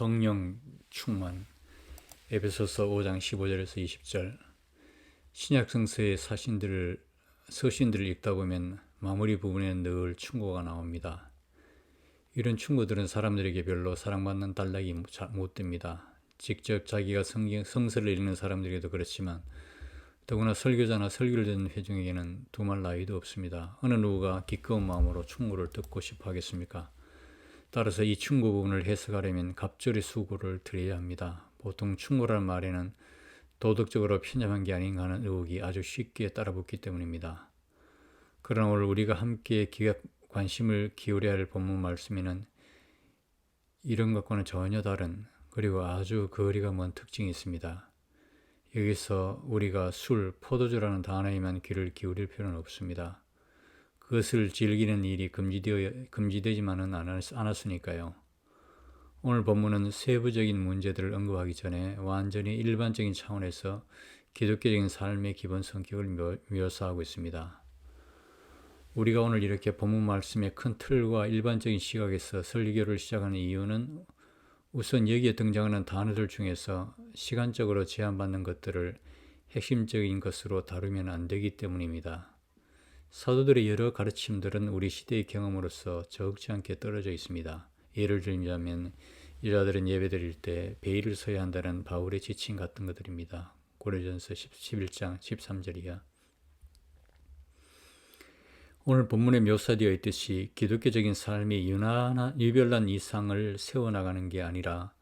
성령 충만. 에베소서 5장 15절에서 20절. 신약 성서의 서신들을 읽다 보면 마무리 부분에 늘 충고가 나옵니다. 이런 충고들은 사람들에게 별로 사랑받는 단락이 못 됩니다. 직접 자기가 성서를 읽는 사람들에게도 그렇지만 더구나 설교자나 설교를 듣는 회중에게는 두말 나위도 없습니다. 어느 누구가 기꺼운 마음으로 충고를 듣고 싶어 하겠습니까? 따라서 이 충고 부분을 해석하려면 갑절의 수고를 드려야 합니다. 보통 충고라는 말에는 도덕적으로 편협한 게 아닌가 하는 의혹이 아주 쉽게 따라붙기 때문입니다. 그러나 오늘 우리가 함께 관심을 기울여야 할 본문 말씀에는 이런 것과는 전혀 다른, 그리고 아주 거리가 먼 특징이 있습니다. 여기서 우리가 술, 포도주라는 단어에만 귀를 기울일 필요는 없습니다. 그것을 즐기는 일이 금지되지만은 않았으니까요. 오늘 본문은 세부적인 문제들을 언급하기 전에 완전히 일반적인 차원에서 기독교적인 삶의 기본 성격을 묘사하고 있습니다. 우리가 오늘 이렇게 본문 말씀의 큰 틀과 일반적인 시각에서 설교를 시작하는 이유는 우선 여기에 등장하는 단어들 중에서 시간적으로 제한받는 것들을 핵심적인 것으로 다루면 안 되기 때문입니다. 사도들의 여러 가르침들은 우리 시대의 경험으로서 적지 않게 떨어져 있습니다. 예를 들자면 여자들은 예배드릴 때 베일을 써야 한다는 바울의 지침 같은 것들입니다. 고린도전서 11장 13절이야. 오늘 본문에 묘사되어 있듯이 기독교적인 삶이 유별난 이상을 세워나가는 게 아니라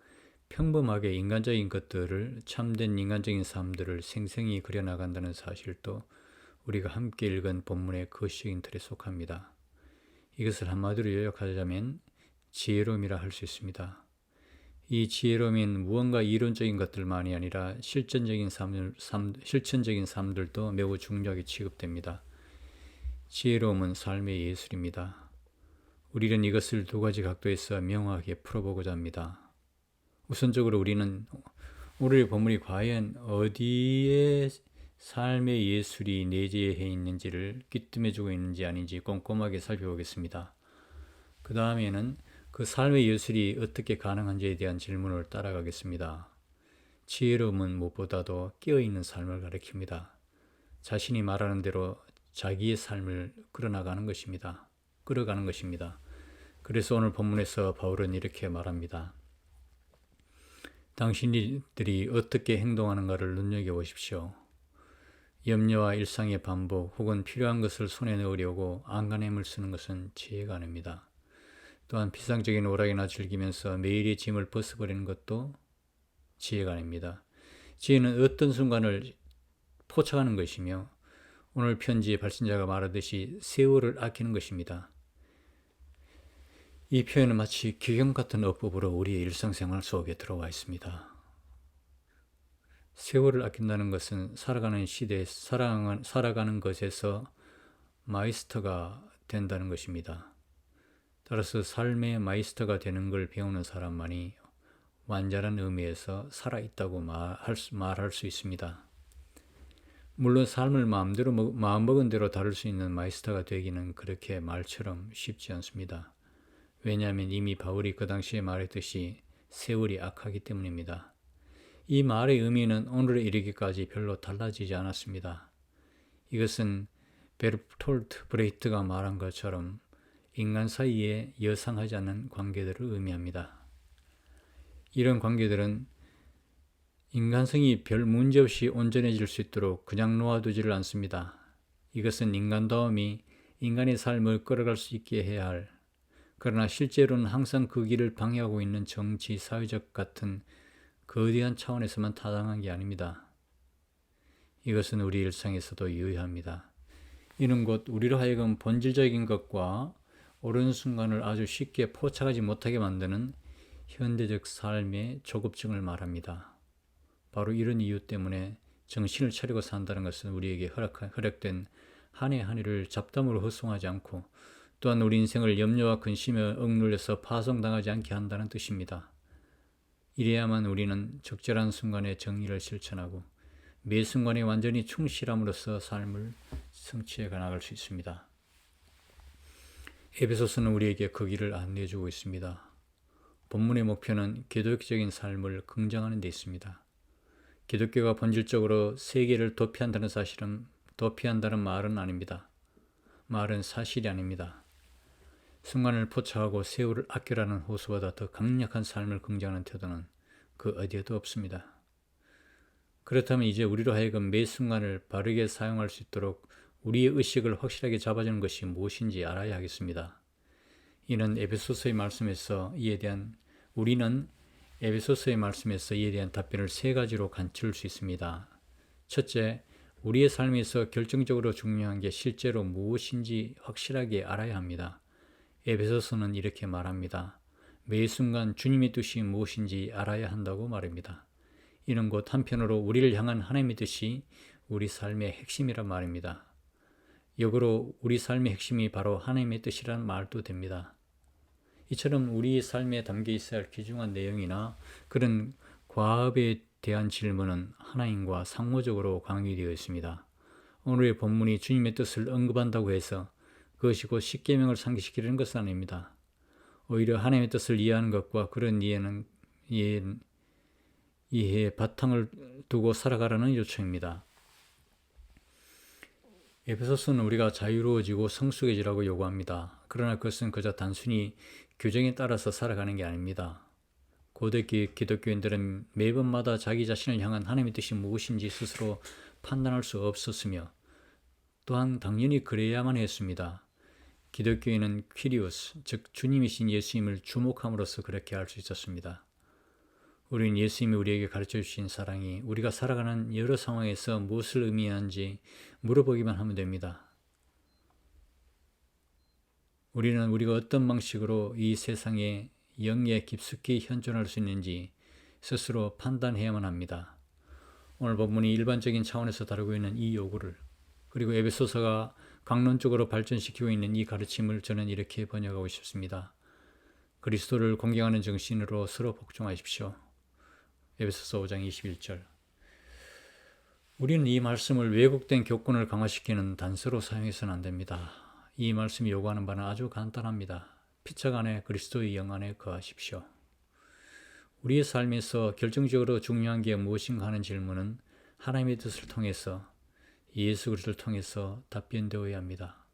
평범하게 인간적인 것들을, 참된 인간적인 삶들을 생생히 그려나간다는 사실도 우리가 함께 읽은 본문의 거시적인 틀에 속합니다. 이것을 한마디로 요약하자면 지혜로움이라 할 수 있습니다. 이 지혜로움은 무언가 이론적인 것들만이 아니라 실천적인 삶들도 매우 중요하게 취급됩니다. 지혜로움은 삶의 예술입니다. 우리는 이것을 두 가지 각도에서 명확하게 풀어보고자 합니다. 우선적으로 우리는 오늘의 본문이 과연 어디에 삶의 예술이 내재해 있는지를 귀뜸해주고 있는지 아닌지 꼼꼼하게 살펴보겠습니다. 그 다음에는 그 삶의 예술이 어떻게 가능한지에 대한 질문을 따라가겠습니다. 지혜로움은 무엇보다도 깨어있는 삶을 가리킵니다. 자신이 말하는 대로 자기의 삶을 끌어가는 것입니다. 그래서 오늘 본문에서 바울은 이렇게 말합니다. 당신들이 어떻게 행동하는가를 눈여겨보십시오. 염려와 일상의 반복 혹은 필요한 것을 손에 넣으려고 안간힘을 쓰는 것은 지혜가 아닙니다. 또한 피상적인 오락이나 즐기면서 매일의 짐을 벗어버리는 것도 지혜가 아닙니다. 지혜는 어떤 순간을 포착하는 것이며 오늘 편지의 발신자가 말하듯이 세월을 아끼는 것입니다. 이 표현은 마치 기경 같은 어법으로 우리의 일상생활 속에 들어와 있습니다. 세월을 아낀다는 것은 살아가는 시대에 살아가는 것에서 마이스터가 된다는 것입니다. 따라서 삶의 마이스터가 되는 걸 배우는 사람만이 완전한 의미에서 살아있다고 말할 수 있습니다. 물론 삶을 마음먹은 대로 다룰 수 있는 마이스터가 되기는 그렇게 말처럼 쉽지 않습니다. 왜냐하면 이미 바울이 그 당시에 말했듯이 세월이 악하기 때문입니다. 이 말의 의미는 오늘에 이르기까지 별로 달라지지 않았습니다. 이것은 베르톨트 브레이트가 말한 것처럼 인간 사이에 여상하지 않는 관계들을 의미합니다. 이런 관계들은 인간성이 별 문제 없이 온전해질 수 있도록 그냥 놓아두지를 않습니다. 이것은 인간다움이 인간의 삶을 끌어갈 수 있게 해야 할, 그러나 실제로는 항상 그 길을 방해하고 있는 정치, 사회적 같은 거대한 차원에서만 타당한 게 아닙니다. 이것은 우리 일상에서도 유의합니다. 이는 곧 우리로 하여금 본질적인 것과 옳은 순간을 아주 쉽게 포착하지 못하게 만드는 현대적 삶의 조급증을 말합니다. 바로 이런 이유 때문에 정신을 차리고 산다는 것은 우리에게 허락된 한 해 한 해를 잡담으로 헛송하지 않고 또한 우리 인생을 염려와 근심에 억눌려서 파송당하지 않게 한다는 뜻입니다. 이래야만 우리는 적절한 순간에 정의를 실천하고 매 순간에 완전히 충실함으로써 삶을 성취해 나갈 수 있습니다. 에베소서는 우리에게 그 길을 안내해주고 있습니다. 본문의 목표는 기독교적인 삶을 긍정하는 데 있습니다. 기독교가 본질적으로 세계를 도피한다는 말은 아닙니다. 말은 사실이 아닙니다. 순간을 포착하고 세월을 아껴라는 호소보다 더 강력한 삶을 긍정하는 태도는 그 어디에도 없습니다. 그렇다면 이제 우리로 하여금 매 순간을 바르게 사용할 수 있도록 우리의 의식을 확실하게 잡아주는 것이 무엇인지 알아야 하겠습니다. 우리는 에베소서의 말씀에서 이에 대한 답변을 세 가지로 간추릴 수 있습니다. 첫째, 우리의 삶에서 결정적으로 중요한 게 실제로 무엇인지 확실하게 알아야 합니다. 에베소서는 이렇게 말합니다. 매 순간 주님의 뜻이 무엇인지 알아야 한다고 말입니다. 이는 곧 한편으로 우리를 향한 하나님의 뜻이 우리 삶의 핵심이란 말입니다. 역으로 우리 삶의 핵심이 바로 하나님의 뜻이란 말도 됩니다. 이처럼 우리 삶에 담겨 있어야 할 귀중한 내용이나 그런 과업에 대한 질문은 하나님과 상호적으로 관계되어 있습니다. 오늘의 본문이 주님의 뜻을 언급한다고 해서 그것이 곧 십계명을 상기시키려는 것은 아닙니다. 오히려 하나님의 뜻을 이해하는 것과 그런 이해에 바탕을 두고 살아가라는 요청입니다. 에베소서는 우리가 자유로워지고 성숙해지라고 요구합니다. 그러나 그것은 그저 단순히 규정에 따라서 살아가는 게 아닙니다. 고대 기독교인들은 매번마다 자기 자신을 향한 하나님의 뜻이 무엇인지 스스로 판단할 수 없었으며 또한 당연히 그래야만 했습니다. 기독교인은 퀴리오스, 즉 주님이신 예수님을 주목함으로써 그렇게 할 수 있었습니다. 우리는 예수님이 우리에게 가르쳐 주신 사랑이 우리가 살아가는 여러 상황에서 무엇을 의미하는지 물어보기만 하면 됩니다. 우리는 우리가 어떤 방식으로 이 세상에 영에 깊숙이 현존할 수 있는지 스스로 판단해야만 합니다. 오늘 본문이 일반적인 차원에서 다루고 있는 이 요구를, 그리고 에베소서가 강론적으로 발전시키고 있는 이 가르침을 저는 이렇게 번역하고 싶습니다. 그리스도를 공경하는 정신으로 서로 복종하십시오. 에베소서 5장 21절. 우리는 이 말씀을 왜곡된 교권을 강화시키는 단서로 사용해서는 안 됩니다. 이 말씀이 요구하는 바는 아주 간단합니다. 피척 안에 그리스도의 영 안에 거하십시오. 우리의 삶에서 결정적으로 중요한 게 무엇인가 하는 질문은 하나님의 뜻을 통해서, 예수 그리스도를 통해서 답변되어야 합니다.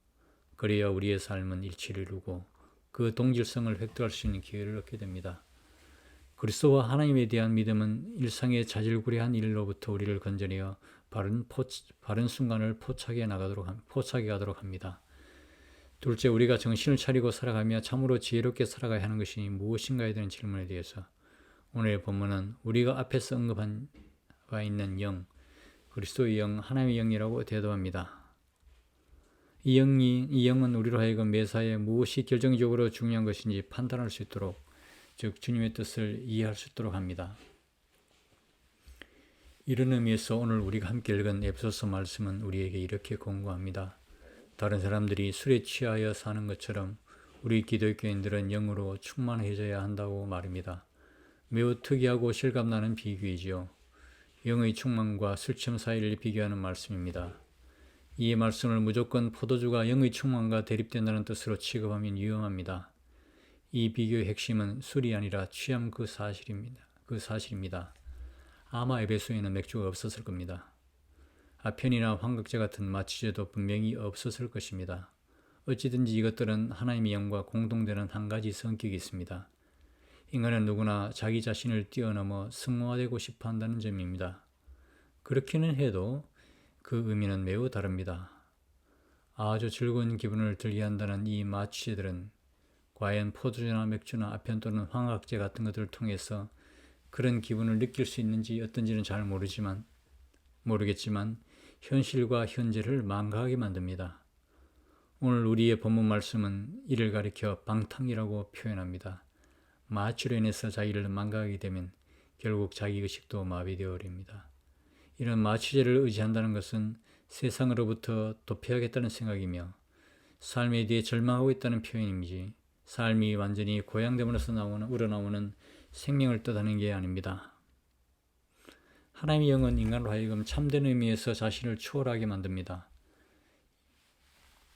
그래야 우리의 삶은 일치를 이루고 그 동질성을 획득할 수 있는 기회를 얻게 됩니다. 그리스도와 하나님에 대한 믿음은 일상의 자질구레한 일로부터 우리를 건져내어 바른 순간을 포착해 가도록 합니다. 둘째, 우리가 정신을 차리고 살아가며 참으로 지혜롭게 살아가야 하는 것이 무엇인가에 대한 질문에 대해서 오늘의 본문은 우리가 앞에서 언급한 바 있는 영, 그리스도의 영, 하나님의 영이라고 대답합니다. 이 영은 우리로 하여금 매사에 무엇이 결정적으로 중요한 것인지 판단할 수 있도록, 즉 주님의 뜻을 이해할 수 있도록 합니다. 이런 의미에서 오늘 우리가 함께 읽은 에베소서 말씀은 우리에게 이렇게 권고합니다. 다른 사람들이 술에 취하여 사는 것처럼 우리 기독교인들은 영으로 충만해져야 한다고 말입니다. 매우 특이하고 실감나는 비유이지요. 영의 충만과 술 취함 사이를 비교하는 말씀입니다. 이 말씀을 무조건 포도주가 영의 충만과 대립된다는 뜻으로 취급하면 위험합니다. 이 비교의 핵심은 술이 아니라 취함 그 사실입니다. 아마 에베소에는 맥주가 없었을 겁니다. 아편이나 환각제 같은 마취제도 분명히 없었을 것입니다. 어찌든지 이것들은 하나님의 영과 공동되는 한 가지 성격이 있습니다. 인간은 누구나 자기 자신을 뛰어넘어 승화되고 싶어 한다는 점입니다. 그렇기는 해도 그 의미는 매우 다릅니다. 아주 즐거운 기분을 들게 한다는 이 마취제들은 과연 포도주나 맥주나 아편 또는 환각제 같은 것들을 통해서 그런 기분을 느낄 수 있는지 어떤지는 잘 모르겠지만 현실과 현재를 망각하게 만듭니다. 오늘 우리의 본문 말씀은 이를 가리켜 방탕이라고 표현합니다. 마취로 인해서 자기를 망각하게 되면 결국 자기의식도 마비되어 버립니다. 이런 마취제를 의지한다는 것은 세상으로부터 도피하겠다는 생각이며 삶에 대해 절망하고 있다는 표현인지, 삶이 완전히 고양됨으로써 우러나오는 생명을 뜻하는 게 아닙니다. 하나님의 영은 인간으로 하여금 참된 의미에서 자신을 초월하게 만듭니다.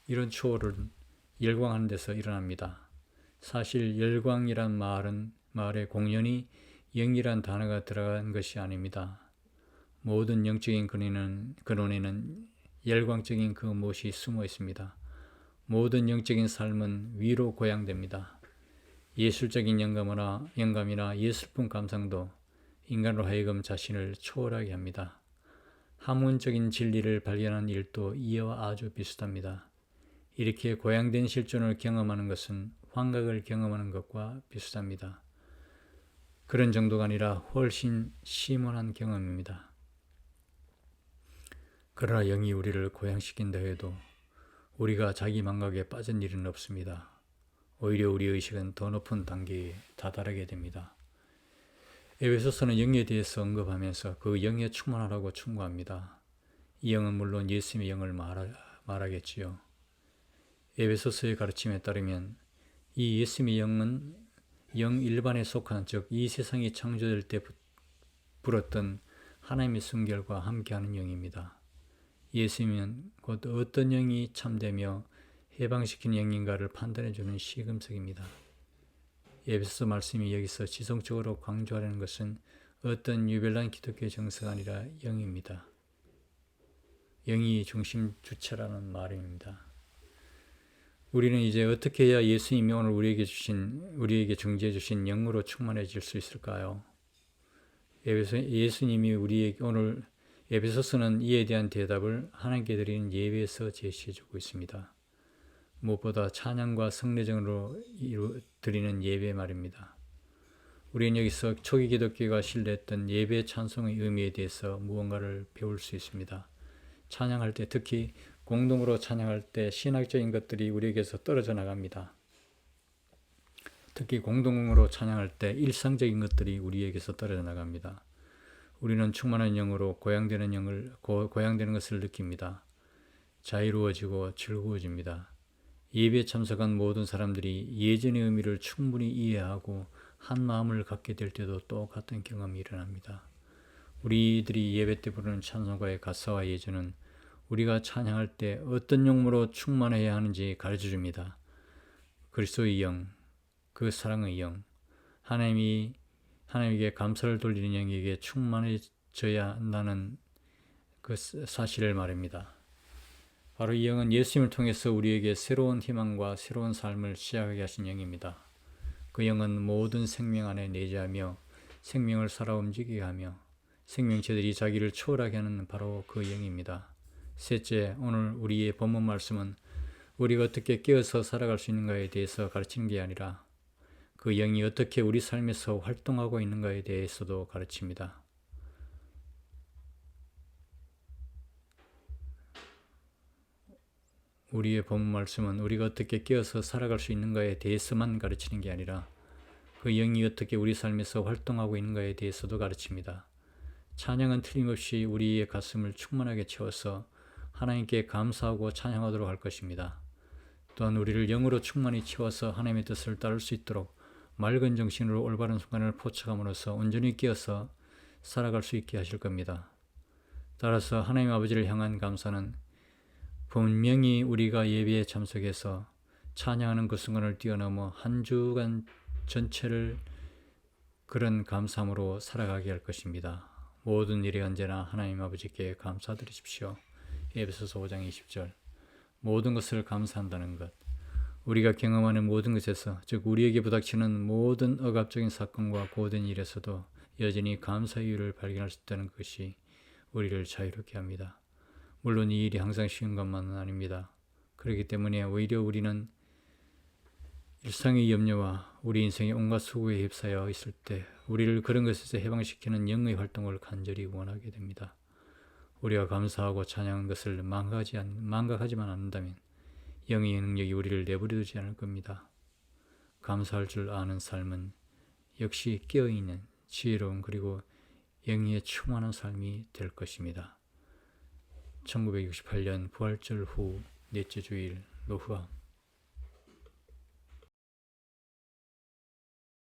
이런 초월은 열광하는 데서 일어납니다. 사실 열광이란 말은 말에 공연히 영이란 단어가 들어간 것이 아닙니다. 모든 영적인 근원에는 열광적인 그 무엇이 숨어 있습니다. 모든 영적인 삶은 위로 고양됩니다. 예술적인 영감이나 예술품 감상도 인간으로 하여금 자신을 초월하게 합니다. 학문적인 진리를 발견하는 일도 이와 아주 비슷합니다. 이렇게 고양된 실존을 경험하는 것은 환각을 경험하는 것과 비슷합니다. 그런 정도가 아니라 훨씬 심원한 경험입니다. 그러나 영이 우리를 고양시킨다 해도 우리가 자기 망각에 빠진 일은 없습니다. 오히려 우리 의식은 더 높은 단계에 다다르게 됩니다. 에베소서는 영에 대해서 언급하면서 그 영에 충만하라고 충고합니다. 이 영은 물론 예수님의 영을 말하겠지요. 에베소서의 가르침에 따르면 이 예수님의 영은 영 일반에 속한, 즉 이 세상이 창조될 때 불었던 하나님의 순결과 함께하는 영입니다. 예수님은 곧 어떤 영이 참되며 해방시키는 영인가를 판단해주는 시금석입니다. 에베소서 말씀이 여기서 지속적으로 강조하려는 것은 어떤 유별난 기독교 정서가 아니라 영입니다. 영이 중심 주체라는 말입니다. 우리는 이제 어떻게 해야 예수님이 오늘 우리에게 중지해 주신 영으로 충만해질 수 있을까요? 예수님이 우리에게 오늘 에베소서는 이에 대한 대답을 하나님께 드리는 예배에서 제시해 주고 있습니다. 무엇보다 찬양과 성례전으로 드리는 예배 말입니다. 우리는 여기서 초기 기독교가 신뢰했던 예배 찬송의 의미에 대해서 무언가를 배울 수 있습니다. 찬양할 때, 특히 공동으로 찬양할 때 신학적인 것들이 우리에게서 떨어져 나갑니다. 특히 공동으로 찬양할 때 일상적인 것들이 우리에게서 떨어져 나갑니다. 우리는 충만한 영으로 고양되는 것을 느낍니다. 자유로워지고 즐거워집니다. 예배에 참석한 모든 사람들이 예전의 의미를 충분히 이해하고 한 마음을 갖게 될 때도 똑같은 경험이 일어납니다. 우리들이 예배 때 부르는 찬송가의 가사와 예전은 우리가 찬양할 때 어떤 영으로 충만해야 하는지 가르쳐줍니다. 그리스도의 영, 그 사랑의 영, 하나님에게 감사를 돌리는 영에게 충만해져야 한다는 그 사실을 말합니다. 바로 이 영은 예수님을 통해서 우리에게 새로운 희망과 새로운 삶을 시작하게 하신 영입니다. 그 영은 모든 생명 안에 내재하며 생명을 살아 움직이게 하며 생명체들이 자기를 초월하게 하는 바로 그 영입니다. 셋째, 오늘 우리의 본문 말씀은 우리가 어떻게 깨어서 살아갈 수 있는가에 대해서 가르치는 게 아니라 그 영이 어떻게 우리 삶에서 활동하고 있는가에 대해서도 가르칩니다. 우리의 본문 말씀은 우리가 어떻게 깨어서 살아갈 수 있는가에 대해서만 가르치는 게 아니라 그 영이 어떻게 우리 삶에서 활동하고 있는가에 대해서도 가르칩니다. 찬양은 틀림없이 우리의 가슴을 충만하게 채워서 하나님께 감사하고 찬양하도록 할 것입니다. 또한 우리를 영으로 충만히 채워서 하나님의 뜻을 따를 수 있도록 맑은 정신으로 올바른 순간을 포착함으로써 온전히 깨어서 살아갈 수 있게 하실 겁니다. 따라서 하나님 아버지를 향한 감사는 분명히 우리가 예배에 참석해서 찬양하는 그 순간을 뛰어넘어 한 주간 전체를 그런 감사함으로 살아가게 할 것입니다. 모든 일에 언제나 하나님 아버지께 감사드리십시오. 에베소서 5장 20절. 모든 것을 감사한다는 것. 우리가 경험하는 모든 것에서, 즉 우리에게 부닥치는 모든 억압적인 사건과 고된 일에서도 여전히 감사의 이유를 발견할 수 있다는 것이 우리를 자유롭게 합니다. 물론 이 일이 항상 쉬운 것만은 아닙니다. 그렇기 때문에 오히려 우리는 일상의 염려와 우리 인생의 온갖 수고에 휩싸여 있을 때 우리를 그런 것에서 해방시키는 영의 활동을 간절히 원하게 됩니다. 우리가 감사하고 찬양한 것을 망각하지만 않는다면 영의 능력이 우리를 내버려두지 않을 겁니다. 감사할 줄 아는 삶은 역시 깨어있는 지혜로운 그리고 영에 충만한 삶이 될 것입니다. 1968년 부활절 후 넷째 주일 노후암